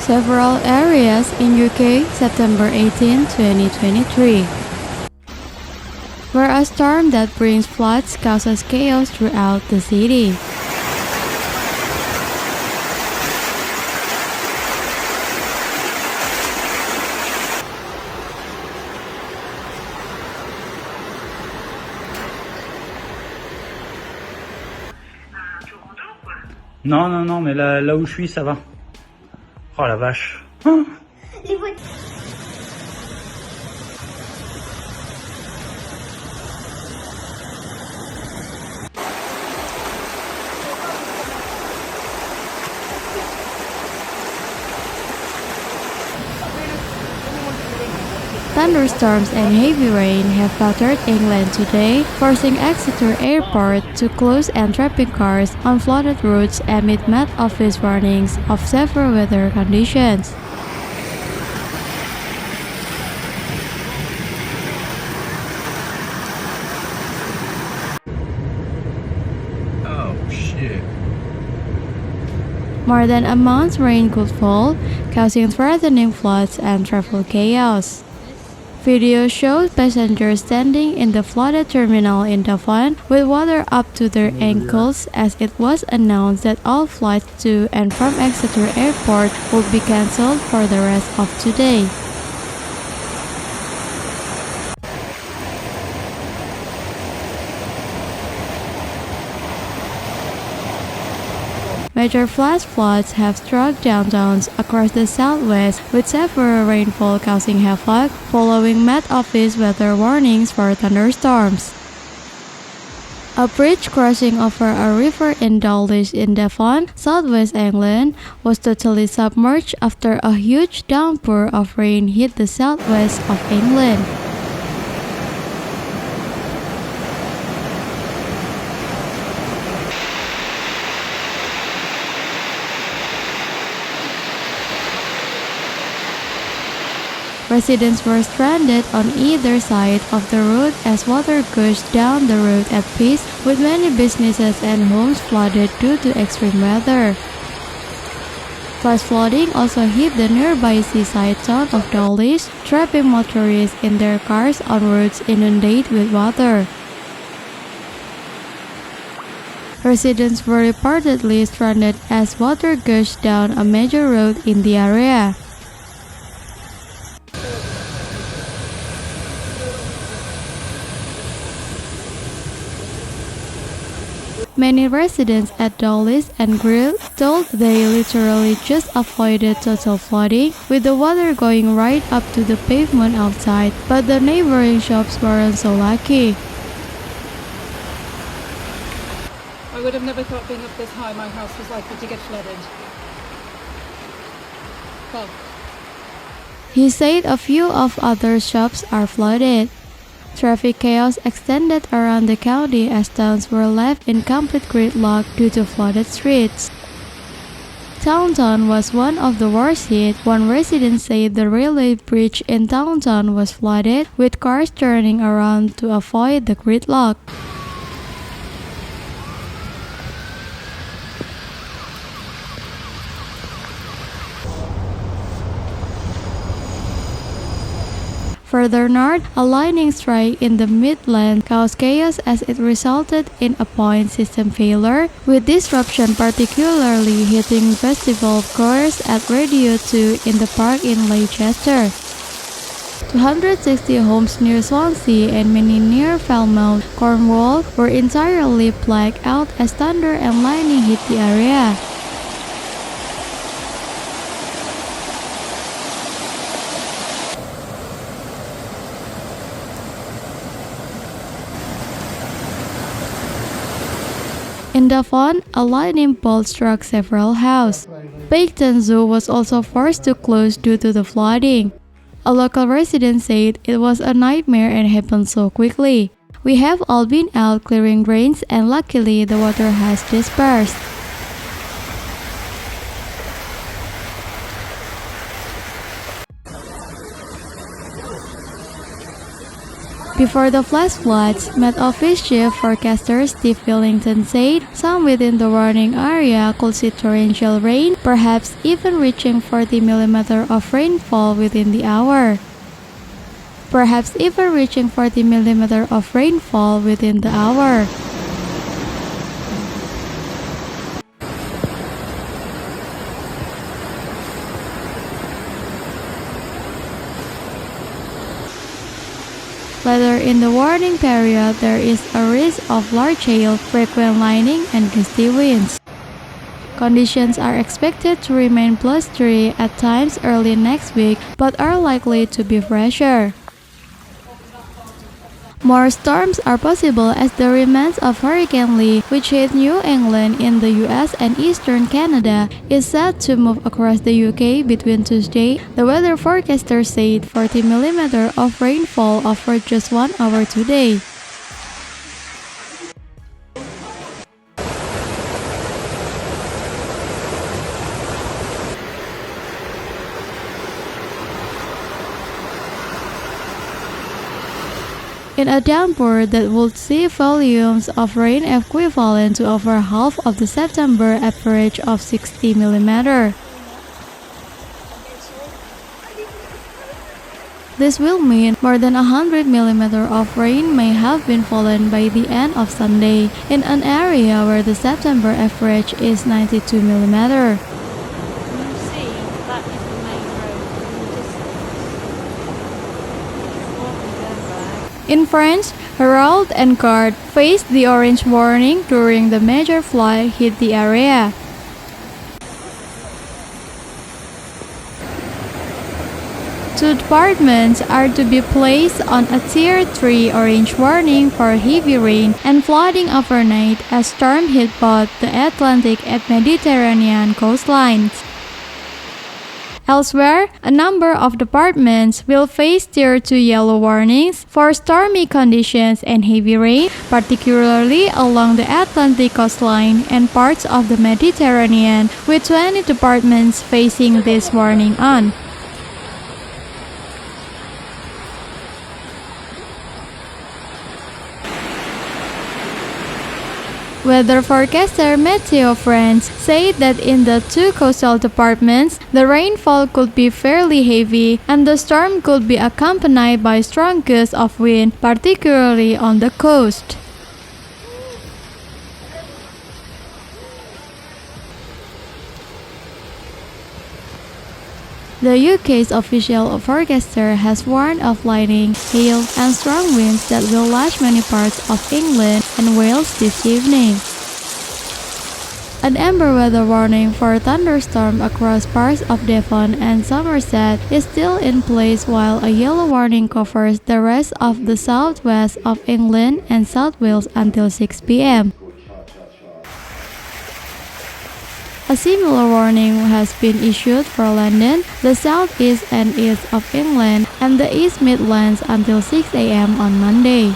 Several areas in UK, September 18, 2023. Where a storm that brings floods causes chaos throughout the city. Non, non, non, mais là où je suis, ça va. Oh la vache. Oh. Thunderstorms and heavy rain have battered England today, forcing Exeter Airport to close and trapping cars on flooded routes amid Met Office warnings of severe weather conditions. Oh shit. More than a month's rain could fall, causing threatening floods and travel chaos. Video shows passengers standing in the flooded terminal in Devon with water up to their ankles as it was announced that all flights to and from Exeter Airport would be cancelled for the rest of today. Major flash floods have struck downtowns across the southwest, with severe rainfall causing havoc following Met Office weather warnings for thunderstorms. A bridge crossing over a river in Dawlish in Devon, southwest England, was totally submerged after a huge downpour of rain hit the southwest of England. Residents were stranded on either side of the road as water gushed down the road at pace, with many businesses and homes flooded due to extreme weather. Flash flooding also hit the nearby seaside town of Dawlish, trapping motorists in their cars on roads inundated with water. Residents were reportedly stranded as water gushed down a major road in the area. Many residents at Dawlish and Gard told they literally just avoided total flooding, with the water going right up to the pavement outside, but the neighboring shops weren't so lucky. I would have never thought being up this high my house was likely to get flooded. Well, He said a few of other shops are flooded. Traffic chaos extended around the county as towns were left in complete gridlock due to flooded streets. Downtown was one of the worst hit. One resident said the railway bridge in downtown was flooded, with cars turning around to avoid the gridlock. Further north, a lightning strike in the Midlands caused chaos as it resulted in a point system failure, with disruption particularly hitting festival goers at Radio 2 in the park in Leicester. 260 homes near Swansea and many near Falmouth, Cornwall, were entirely blacked out as thunder and lightning hit the area. In Devon, a lightning bolt struck several houses. Picton Zoo was also forced to close due to the flooding. A local resident said it was a nightmare and happened so quickly. We have all been out clearing drains and luckily the water has dispersed. Before the flash floods, Met Office Chief Forecaster Steve Billington said some within the warning area could see torrential rain, perhaps even reaching 40 mm of rainfall within the hour. Perhaps even reaching 40 mm of rainfall within the hour. Later in the warning period, there is a risk of large hail, frequent lightning, and gusty winds. Conditions are expected to remain blustery at times early next week, but are likely to be fresher. More storms are possible as the remains of Hurricane Lee, which hit New England in the US and eastern Canada, is set to move across the UK between Tuesday. The weather forecaster said 40 mm of rainfall over just 1 hour today. In a downpour that would see volumes of rain equivalent to over half of the September average of 60 mm. This will mean more than 100 mm of rain may have been fallen by the end of Sunday in an area where the September average is 92 mm. In France, Hérault and Gard faced the orange warning during the major flood hit the area. Two departments are to be placed on a Tier 3 orange warning for heavy rain and flooding overnight as storm hit both the Atlantic and Mediterranean coastlines. Elsewhere, a number of departments will face Tier 2 yellow warnings for stormy conditions and heavy rain, particularly along the Atlantic coastline and parts of the Mediterranean, with 20 departments facing this warning on. Weather forecaster Meteo France said that in the two coastal departments, the rainfall could be fairly heavy and the storm could be accompanied by strong gusts of wind, particularly on the coast. The UK's official forecaster has warned of lightning, hail, and strong winds that will lash many parts of England and Wales this evening. An amber weather warning for thunderstorms across parts of Devon and Somerset is still in place, while a yellow warning covers the rest of the southwest of England and South Wales until 6 p.m. A similar warning has been issued for London, the southeast and east of England, and the East Midlands until 6 a.m. on Monday.